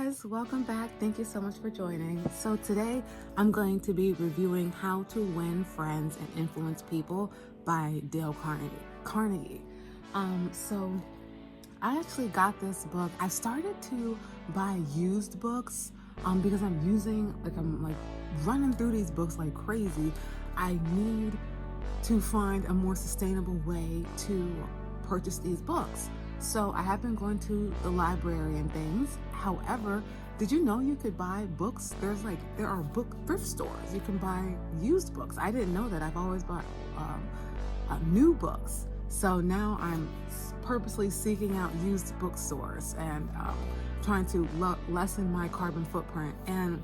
guys, welcome back. Thank you so much for joining. So today I'm going to be reviewing How to Win Friends and Influence People by Dale Carnegie. So I actually got this book. I started to buy used books because I'm running through these books like crazy. I need to find a more sustainable way to purchase these books. So I have been going to the library and things. However, did you know you could buy books? There are book thrift stores. You can buy used books. I didn't know that. I've always bought new books. So now I'm purposely seeking out used bookstores and trying to lessen my carbon footprint. And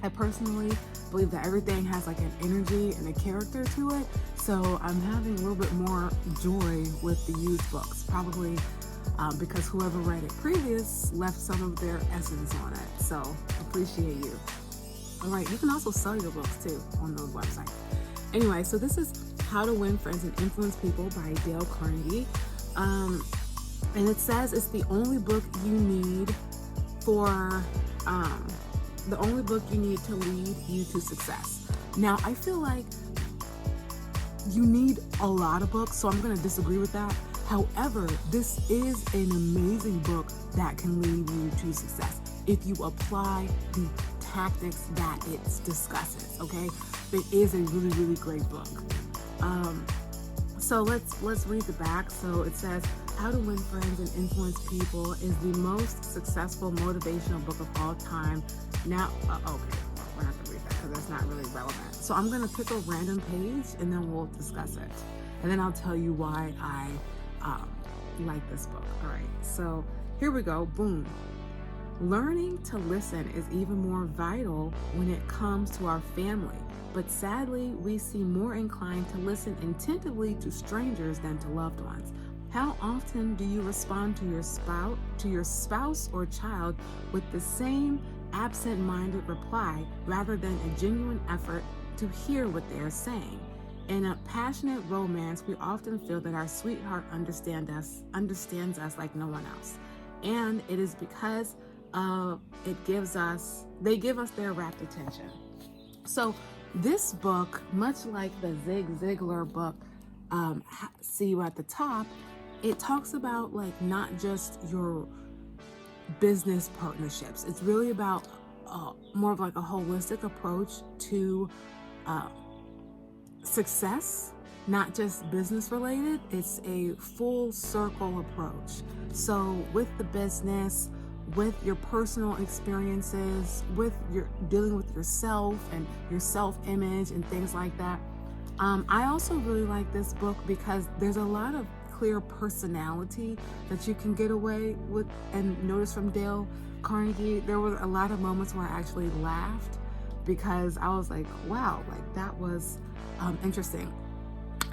I personally believe that everything has like an energy and a character to it. So I'm having a little bit more joy with the used books, probably because whoever read it previous left some of their essence on it. So appreciate you. All right, you can also sell your books too on the website. Anyway, so this is How to Win Friends and Influence People by Dale Carnegie. And it says it's the only book you need to lead you to success. Now, I feel like you need a lot of books, so I'm going to disagree with that. However, this is an amazing book that can lead you to success if you apply the tactics that it discusses, okay? It is a really, really great book. So let's read the back. So it says, How to Win Friends and Influence People is the most successful motivational book of all time. Now, we're not going to read that because that's not really relevant. So I'm going to pick a random page and then we'll discuss it. And then I'll tell you why I like this book. All right, so here we go. Boom. Learning to listen is even more vital when it comes to our family. But sadly, we seem more inclined to listen attentively to strangers than to loved ones. How often do you respond to your spouse or child with the same absent-minded reply rather than a genuine effort to hear what they are saying? In a passionate romance, we often feel that our sweetheart understands us like no one else. And it is because they give us their rapt attention. So this book, much like the Zig Ziglar book, See You at the Top, it talks about like not just your business partnerships. It's really about more of like a holistic approach to success, not just business related. It's a full circle approach. So with the business, with your personal experiences, with your dealing with yourself and your self-image and things like that. I also really like this book because there's a lot of clear personality that you can get away with and notice from Dale Carnegie. There were a lot of moments where I actually laughed because I was like, wow, like that was interesting.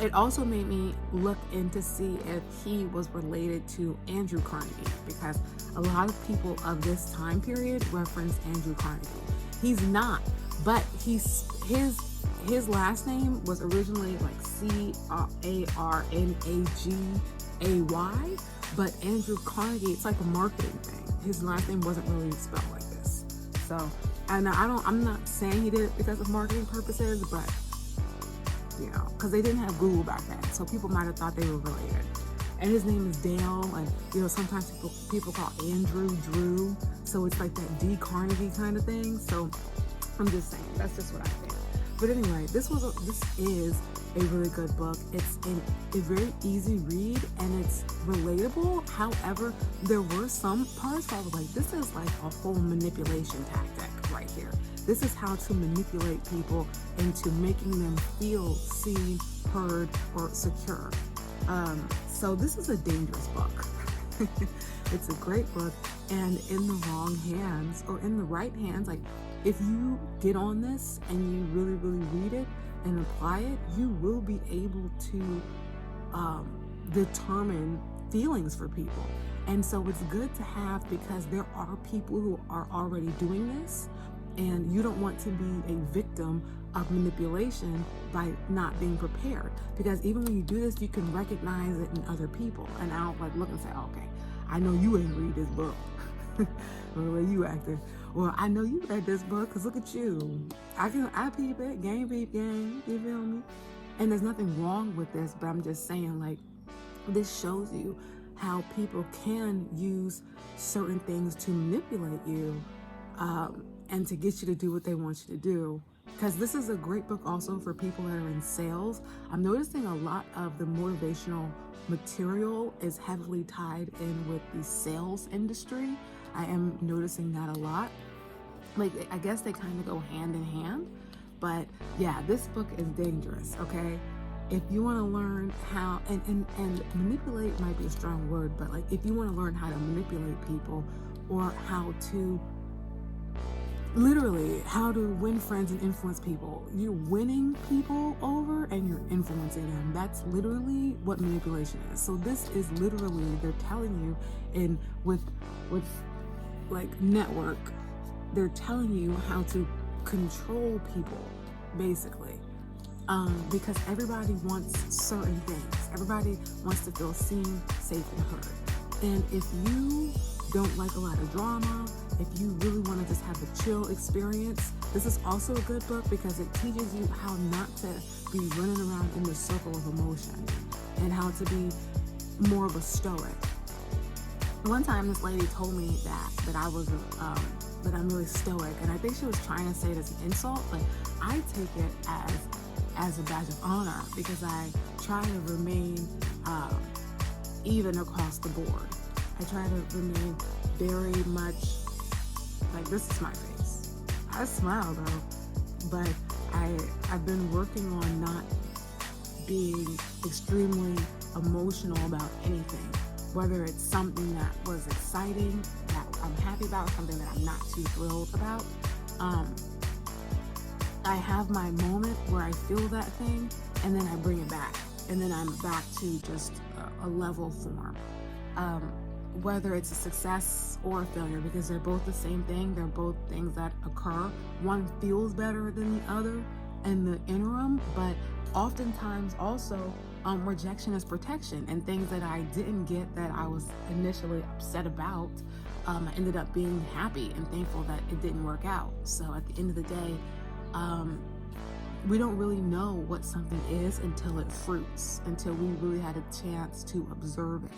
It also made me look in to see if he was related to Andrew Carnegie, because a lot of people of this time period reference Andrew Carnegie. He's not, but his last name was originally like Carnagay, but Andrew Carnegie, it's like a marketing thing. His last name wasn't really spelled like this. So, and I'm not saying he did it because of marketing purposes, but you know, because they didn't have Google back then, so people might have thought they were related. And his name is Dale, and you know, sometimes people call Andrew Drew, so it's like that D Carnegie kind of thing. So I'm just saying, that's just what I think. But anyway, this is a really good book. It's a very easy read and it's relatable. However, there were some parts where I was like, this is like a whole manipulation tactic right here. This is how to manipulate people into making them feel seen, heard, or secure. So this is a dangerous book. It's a great book, and in the wrong hands or in the right hands, like if you get on this and you really, really read it and apply it, you will be able to determine feelings for people. And so it's good to have, because there are people who are already doing this, and you don't want to be a victim of manipulation by not being prepared. Because even when you do this, you can recognize it in other people. And I'll like look and say, okay, I know you ain't read this book. or the way you acting. Or I know you read this book because look at you. I peep it, gang peep gang, you feel me? And there's nothing wrong with this, but I'm just saying, like, this shows you how people can use certain things to manipulate you and to get you to do what they want you to do. Because this is a great book also for people that are in sales. I'm noticing a lot of the motivational material is heavily tied in with the sales industry. I am noticing that a lot. Like, I guess they kind of go hand in hand. But yeah, this book is dangerous, okay? If you want to learn how, and manipulate might be a strong word, but like if you want to learn how to manipulate people or how to, literally, how to win friends and influence people, you're winning people over and you're influencing them. That's literally what manipulation is. So this is literally, they're telling you with like network, they're telling you how to control people, basically. Because everybody wants certain things. Everybody wants to feel seen, safe, and heard. And if you don't like a lot of drama, if you really want to just have a chill experience, this is also a good book because it teaches you how not to be running around in the circle of emotion and how to be more of a stoic. One time this lady told me that I was that I'm really stoic, and I think she was trying to say it as an insult, but I take it as a badge of honor because I try to remain even across the board. I try to remain very much like, this is my face. I smile though, but I've been working on not being extremely emotional about anything, whether it's something that was exciting, that I'm happy about, something that I'm not too thrilled about. I have my moment where I feel that thing and then I bring it back, and then I'm back to just a level form. Whether it's a success or a failure, because they're both the same thing. They're both things that occur. One feels better than the other in the interim, but oftentimes also rejection is protection, and things that I didn't get that I was initially upset about, I ended up being happy and thankful that it didn't work out. So at the end of the day, we don't really know what something is until it fruits, until we really had a chance to observe it.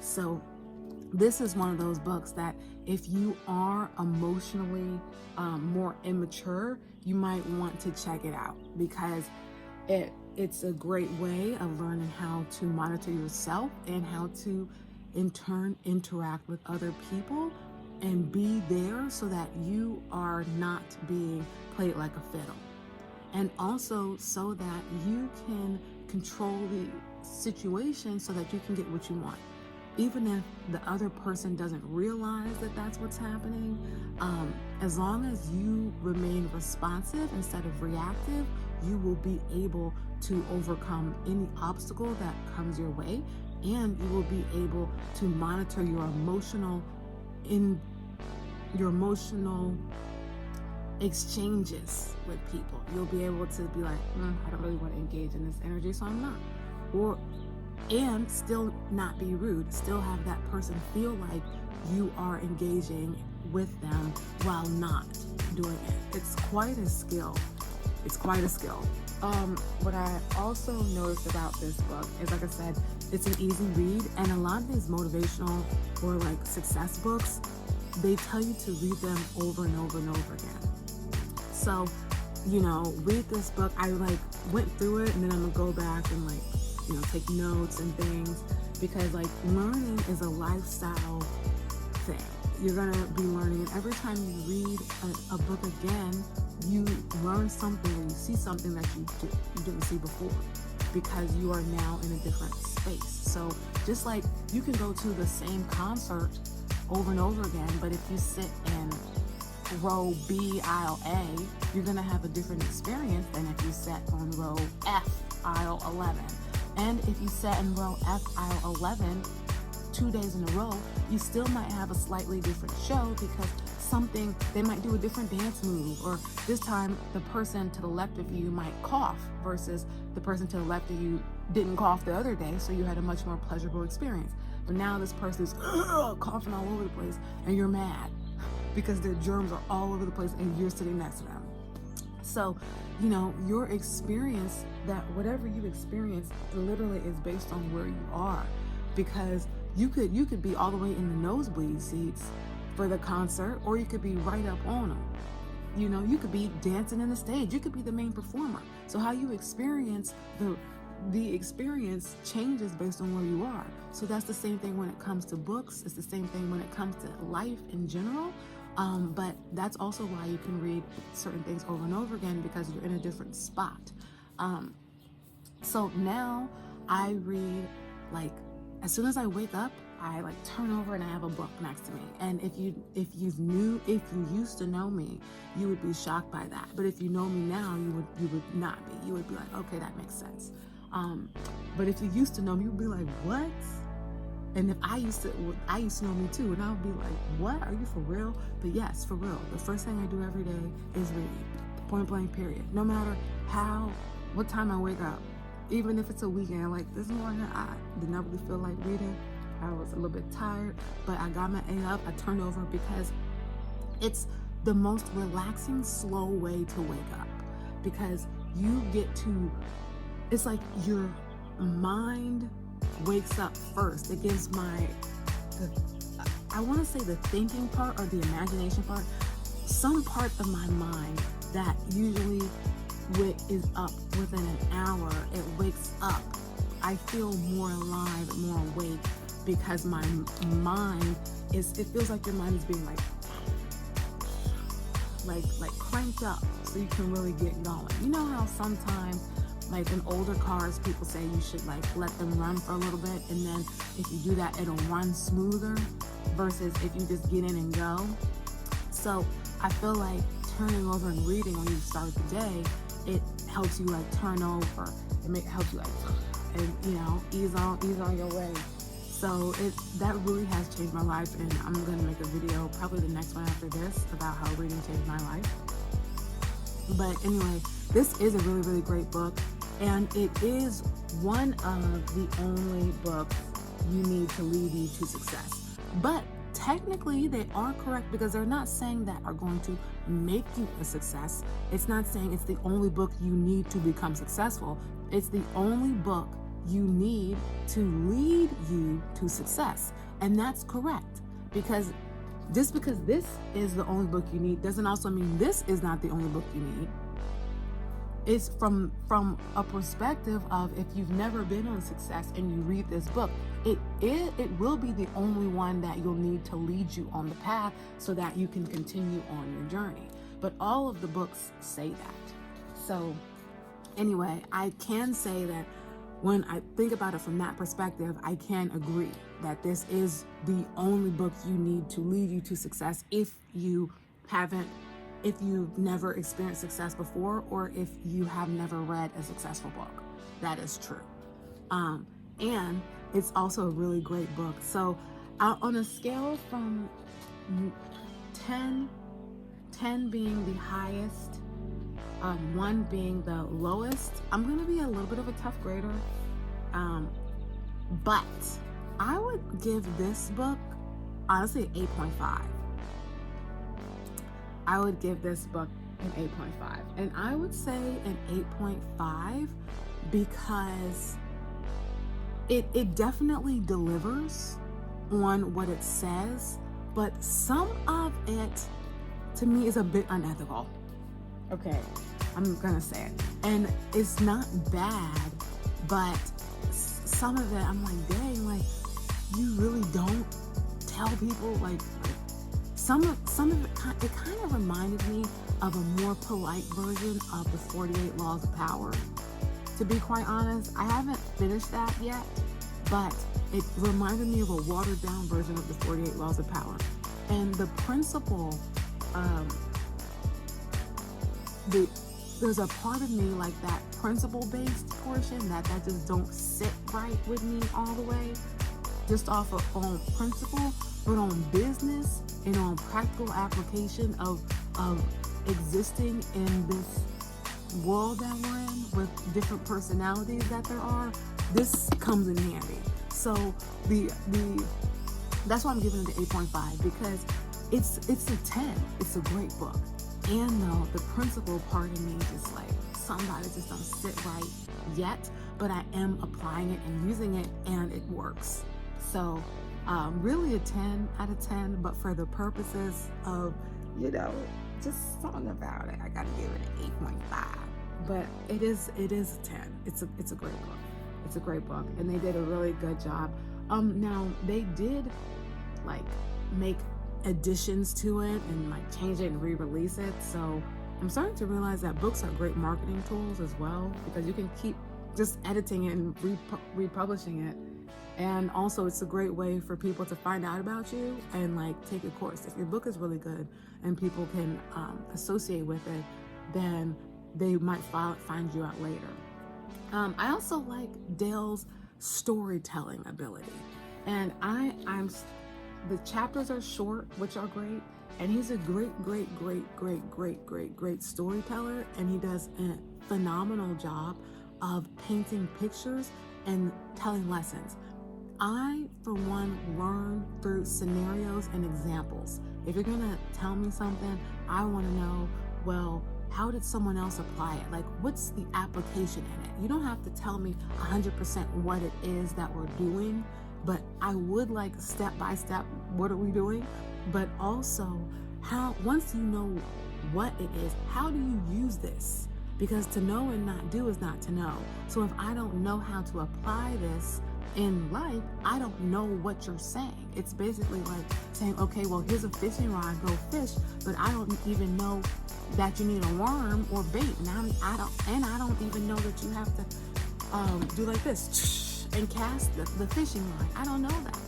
So this is one of those books that if you are emotionally more immature, you might want to check it out, because it's a great way of learning how to monitor yourself and how to in turn interact with other people and be there so that you are not being played like a fiddle. And also so that you can control the situation so that you can get what you want. Even if the other person doesn't realize that that's what's happening, as long as you remain responsive instead of reactive, you will be able to overcome any obstacle that comes your way, and you will be able to monitor your emotional exchanges with people. You'll be able to be like, I don't really want to engage in this energy, so I'm not. And still not be rude, still have that person feel like you are engaging with them while not doing it. It's quite a skill. What I also noticed about this book is, like I said, it's an easy read, and a lot of these motivational or like success books, they tell you to read them over and over and over again. So, read this book. I went through it, and then I'm gonna go back and take notes and things, because learning is a lifestyle thing. You're gonna be learning, and every time you read a book again, you learn something, or you see something that you didn't see before, because you are now in a different space. So just like you can go to the same concert over and over again, but if you sit in row B, aisle A, you're gonna have a different experience than if you sat on row F, aisle 11. And if you sat in row F, aisle 11, 2 days in a row, you still might have a slightly different show, because they might do a different dance move, or this time the person to the left of you might cough versus the person to the left of you didn't cough the other day, so you had a much more pleasurable experience. but now this person is coughing all over the place, and you're mad because their germs are all over the place and you're sitting next to them. So, you know, your experience, that whatever you experience literally is based on where you are, because you could be all the way in the nosebleed seats for the concert, or you could be right up on them. You know, you could be dancing in the stage. You could be the main performer. So how you experience the experience changes based on where you are. So that's the same thing when it comes to books. It's the same thing when it comes to life in general. But that's also why you can read certain things over and over again, because you're in a different spot. So now I read, like, as soon as I wake up, I like turn over and I have a book next to me. And if you used to know me, you would be shocked by that. But if you know me now, you would not be. You would be like, okay, that makes sense. But if you used to know me, you would be like, what? And if I used to know me too, and I would be like, what? Are you for real? But yes, for real. The first thing I do every day is read. Point blank, period. No matter what time I wake up, even if it's a weekend, like this morning, I did not really feel like reading. I was a little bit tired, but I got my A up. I turned over because it's the most relaxing, slow way to wake up, because you get to, it's like your mind wakes up first. It gives I want to say the thinking part or the imagination part, some part of my mind that usually is up within an hour, it wakes up. I feel more alive, more awake, because my mind it feels like your mind is being like cranked up, so you can really get going. You know how sometimes, like in older cars, people say you should like let them run for a little bit, and then if you do that, it'll run smoother versus if you just get in and go. So I feel like turning over and reading when you start the day, it helps you like turn over. It helps you like, and you know, ease on your way. So that really has changed my life, and I'm gonna make a video, probably the next one after this, about how reading changed my life. But anyway, this is a really, really great book, and it is one of the only books you need to lead you to success. But technically, they are correct, because they're not saying that are going to make you a success. It's not saying it's the only book you need to become successful. It's the only book you need to lead you to success. And that's correct, because just because this is the only book you need doesn't also mean this is not the only book you need. It's from a perspective of, if you've never been on success and you read this book, it will be the only one that you'll need to lead you on the path so that you can continue on your journey. But all of the books say that. So anyway, I can say that when I think about it from that perspective, I can agree that this is the only book you need to lead you to success if you've never experienced success before, or if you have never read a successful book. That is true. And it's also a really great book. So on a scale from 10 being the highest, 1 being the lowest, I'm going to be a little bit of a tough grader. But I would give this book, honestly, an 8.5. I would give this book an 8.5. And I would say an 8.5 because it definitely delivers on what it says, but some of it, to me, is a bit unethical. Okay, I'm gonna say it. And it's not bad, but some of it, I'm like, dang, like, you really don't tell people, like some of it kind of reminded me of a more polite version of the 48 Laws of Power. To be quite honest, I haven't finished that yet, but it reminded me of a watered down version of the 48 Laws of Power. And the principle, there's a part of me, like that principle-based portion, that just don't sit right with me all the way, just off of on principle, but on business and on practical application of existing in this world that we're in with different personalities that there are, this comes in handy. So that's why I'm giving it an 8.5, because it's a 10. It's a great book. And though the principal part of me just like, somebody just don't sit right yet, but I am applying it and using it, and it works. So really a 10 out of 10, but for the purposes of, just something about it, I gotta give it an 8.5. But it is a 10. It's a great book. It's a great book, and they did a really good job. Now they did like make additions to it and like change it and re-release it. So I'm starting to realize that books are great marketing tools as well, because you can keep just editing it and republishing it. And also it's a great way for people to find out about you and like take a course. If your book is really good and people can associate with it, then they might find you out later. I also like Dale's storytelling ability, and the chapters are short, which are great, and he's a great storyteller, and he does a phenomenal job of painting pictures and telling lessons. I, for one, learn through scenarios and examples. If you're gonna tell me something, I wanna know, well, how did someone else apply it? Like, what's the application in it? You don't have to tell me 100% what it is that we're doing, but I would like step by step, what are we doing? But also, once you know what it is, how do you use this? Because to know and not do is not to know. So if I don't know how to apply this in life, I don't know what you're saying. It's basically like saying, okay, well, here's a fishing rod, go fish, but I don't even know that you need a worm or bait, and I don't even know that you have to do like this and cast the fishing line. I don't know that,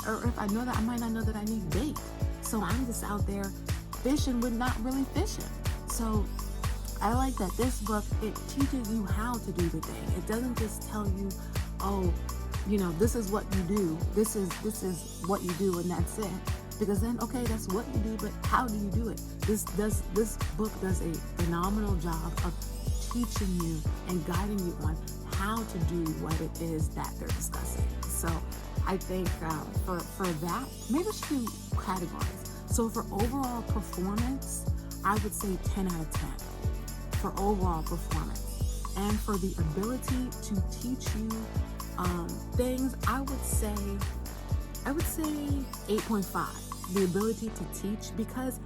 or if I know that, I might not know that I need bait. So I'm just out there fishing with not really fishing. So I like that this book, it teaches you how to do the thing. It doesn't just tell you, oh, this is what you do. This is what you do, and that's it. Because then, okay, that's what you do, but how do you do it? This book does a phenomenal job of teaching you and guiding you on how to do what it is that they're discussing. So I think for that, maybe I should do categories. So for overall performance, I would say 10 out of 10 for overall performance. And for the ability to teach you things, I would say 8.5. The ability to teach, because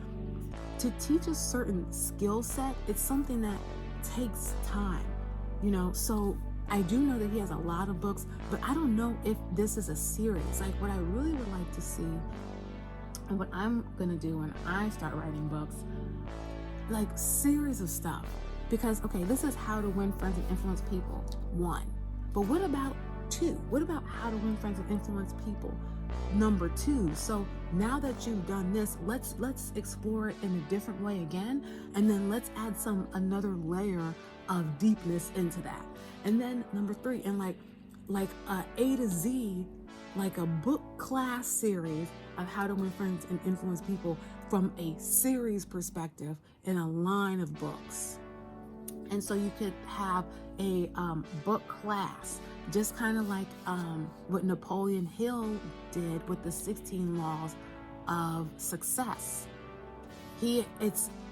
to teach a certain skill set, it's something that takes time, so I do know that he has a lot of books, but I don't know if this is a series. Like, what I really would like to see, and what I'm gonna do when I start writing books, like series of stuff. Because, okay, this is how to win friends and influence people, 1. But what about 2? What about how to win friends and influence people, number 2? So now that you've done this, let's explore it in a different way again, and then let's add another layer of deepness into that. And then number 3, and like A to Z, like a book class series of how to win friends and influence people from a series perspective in a line of books. And so you could have a book class, just kind of like what Napoleon Hill did with the 16 laws of success.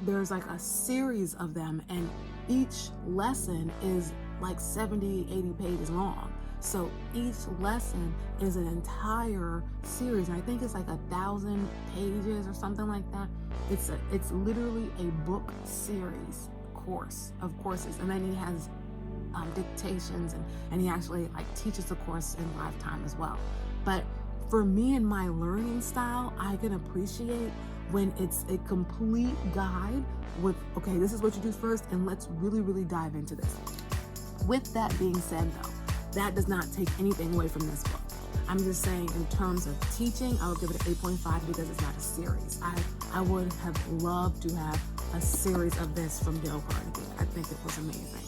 There's like a series of them, and each lesson is like 70, 80 pages long. So each lesson is an entire series, and I think it's like 1,000 pages or something like that. It's literally a book series course of courses, and then he has dictations, and he actually like teaches the course in lifetime as well. But for me and my learning style, I can appreciate when it's a complete guide with, okay, this is what you do first, and let's really dive into this. With that being said, though, that does not take anything away from this book. I'm just saying, in terms of teaching, I would give it an 8.5 because it's not a series. I would have loved to have a series of this from Dale Carnegie. I think it was amazing.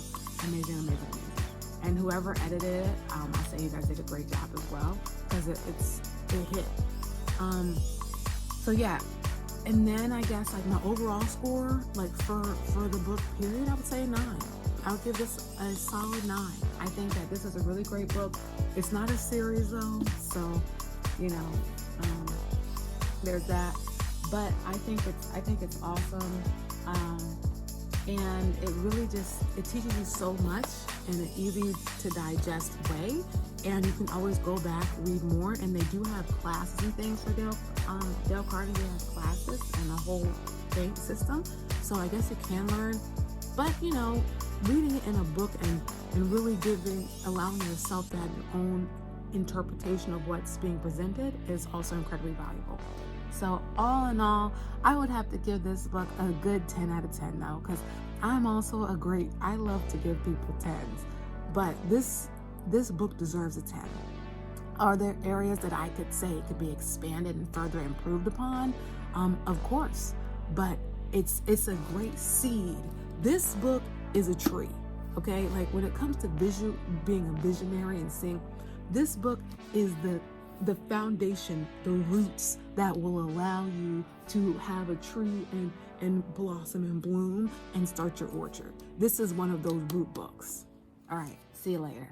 And whoever edited it, I say you guys did a great job as well, because it hit. So yeah, and then I guess like my overall score, like for the book period, I would say 9. I'll give this a solid 9. I think that this is a really great book. It's not a series though, so there's that. But I think it's awesome, and it really it teaches you so much in an easy to digest way. And you can always go back, read more, and they do have classes and things for Dale Carnegie has classes and a whole thing system. So I guess you can learn, but reading it in a book and really allowing yourself to have your own interpretation of what's being presented is also incredibly valuable. So all in all, I would have to give this book a good 10 out of 10 though, because I'm also I love to give people 10s, but this book deserves a 10. Are there areas that I could say could be expanded and further improved upon? Of course, but it's a great seed. This book is a tree, okay? Like when it comes to being a visionary and seeing, this book is the foundation, the roots that will allow you to have a tree and blossom and bloom and start your orchard. This is one of those root books. All right, see you later.